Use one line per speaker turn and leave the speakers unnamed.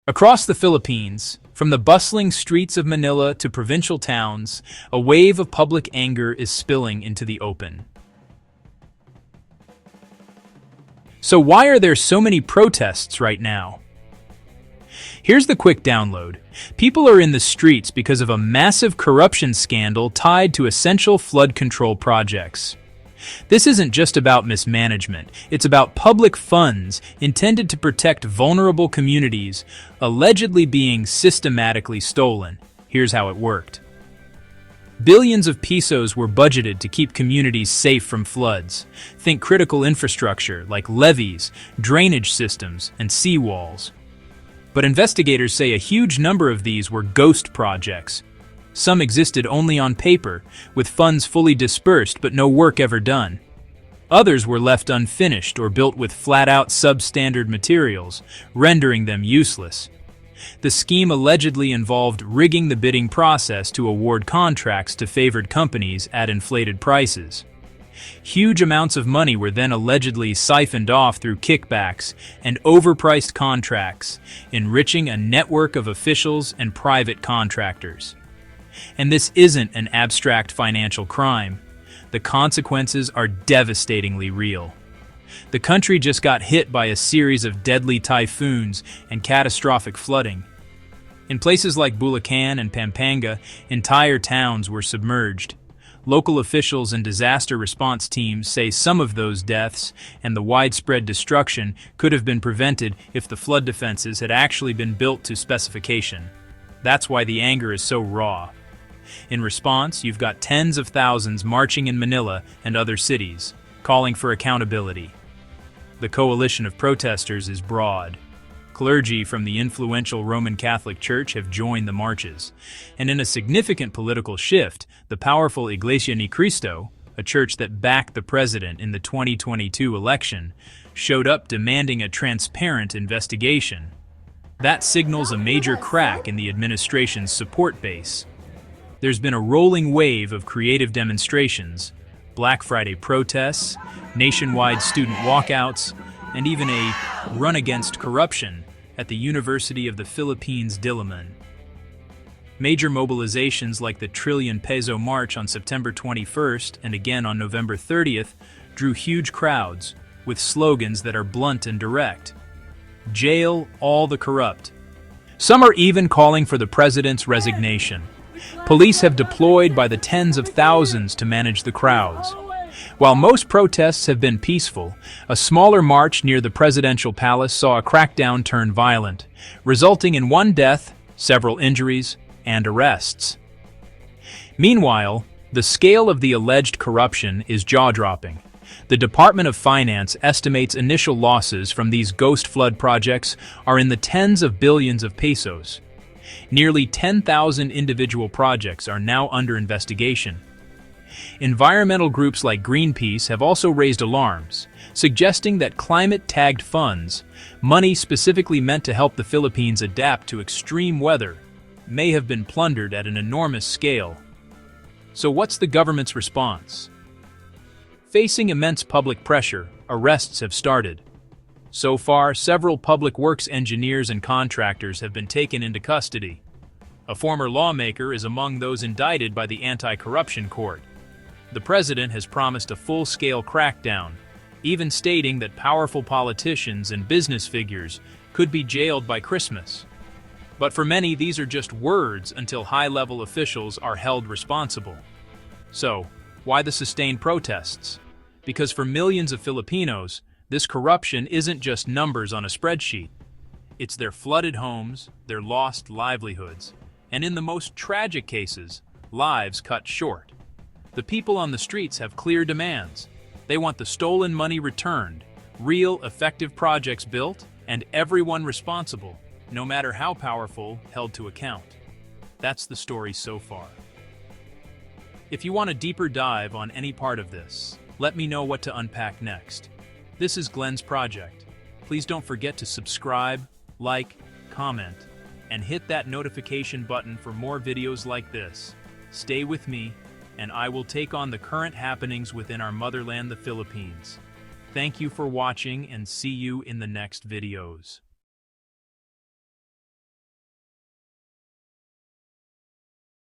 Across the Philippines, from the bustling streets of Manila to provincial towns, a wave of public anger is spilling into the open. So why are there so many protests right now? Here's the quick download. People are in the streets because of a massive corruption scandal tied to essential flood control projects. This isn't just about mismanagement, it's about public funds intended to protect vulnerable communities, allegedly being systematically stolen. Here's how it worked. Billions of pesos were budgeted to keep communities safe from floods. Think critical infrastructure like levees, drainage systems, and seawalls. But investigators say a huge number of these were ghost projects. Some existed only on paper, with funds fully dispersed but no work ever done. Others were left unfinished or built with flat-out substandard materials, rendering them useless. The scheme allegedly involved rigging the bidding process to award contracts to favored companies at inflated prices. Huge amounts of money were then allegedly siphoned off through kickbacks and overpriced contracts, enriching a network of officials and private contractors. And this isn't an abstract financial crime. The consequences are devastatingly real. The country just got hit by a series of deadly typhoons and catastrophic flooding. In places like Bulacan and Pampanga, entire towns were submerged. Local officials and disaster response teams say some of those deaths and the widespread destruction could have been prevented if the flood defenses had actually been built to specification. That's why the anger is so raw. In response, you've got tens of thousands marching in Manila and other cities, calling for accountability. The coalition of protesters is broad. Clergy from the influential Roman Catholic Church have joined the marches, and in a significant political shift, the powerful Iglesia ni Cristo, a church that backed the president in the 2022 election, showed up demanding a transparent investigation. That signals a major crack in the administration's support base. There's been a rolling wave of creative demonstrations, Black Friday protests, nationwide student walkouts, and even a run against corruption at the University of the Philippines Diliman. Major mobilizations like the Trillion Peso March on September 21st and again on November 30th drew huge crowds with slogans that are blunt and direct. Jail all the corrupt. Some are even calling for the president's resignation. Police have deployed by the tens of thousands to manage the crowds. While most protests have been peaceful, a smaller march near the presidential palace saw a crackdown turn violent, resulting in one death, several injuries, and arrests. Meanwhile, the scale of the alleged corruption is jaw-dropping. The Department of Finance estimates initial losses from these ghost flood projects are in the tens of billions of pesos. Nearly 10,000 individual projects are now under investigation. Environmental groups like Greenpeace have also raised alarms, suggesting that climate-tagged funds, money specifically meant to help the Philippines adapt to extreme weather, may have been plundered at an enormous scale. So what's the government's response? Facing immense public pressure, arrests have started. So far, several public works engineers and contractors have been taken into custody. A former lawmaker is among those indicted by the anti-corruption court. The president has promised a full-scale crackdown, even stating that powerful politicians and business figures could be jailed by Christmas. But for many, these are just words until high-level officials are held responsible. So, why the sustained protests? Because for millions of Filipinos, this corruption isn't just numbers on a spreadsheet. It's their flooded homes, their lost livelihoods, and in the most tragic cases, lives cut short. The people on the streets have clear demands. They want the stolen money returned, real, effective projects built, and everyone responsible, no matter how powerful, held to account. That's the story so far. If you want a deeper dive on any part of this, let me know what to unpack next. This is Glenn's Project. Please don't forget to subscribe, like, comment, and hit that notification button for more videos like this. Stay with me, and I will take on the current happenings within our motherland, the Philippines. Thank you for watching, and see you in the next videos.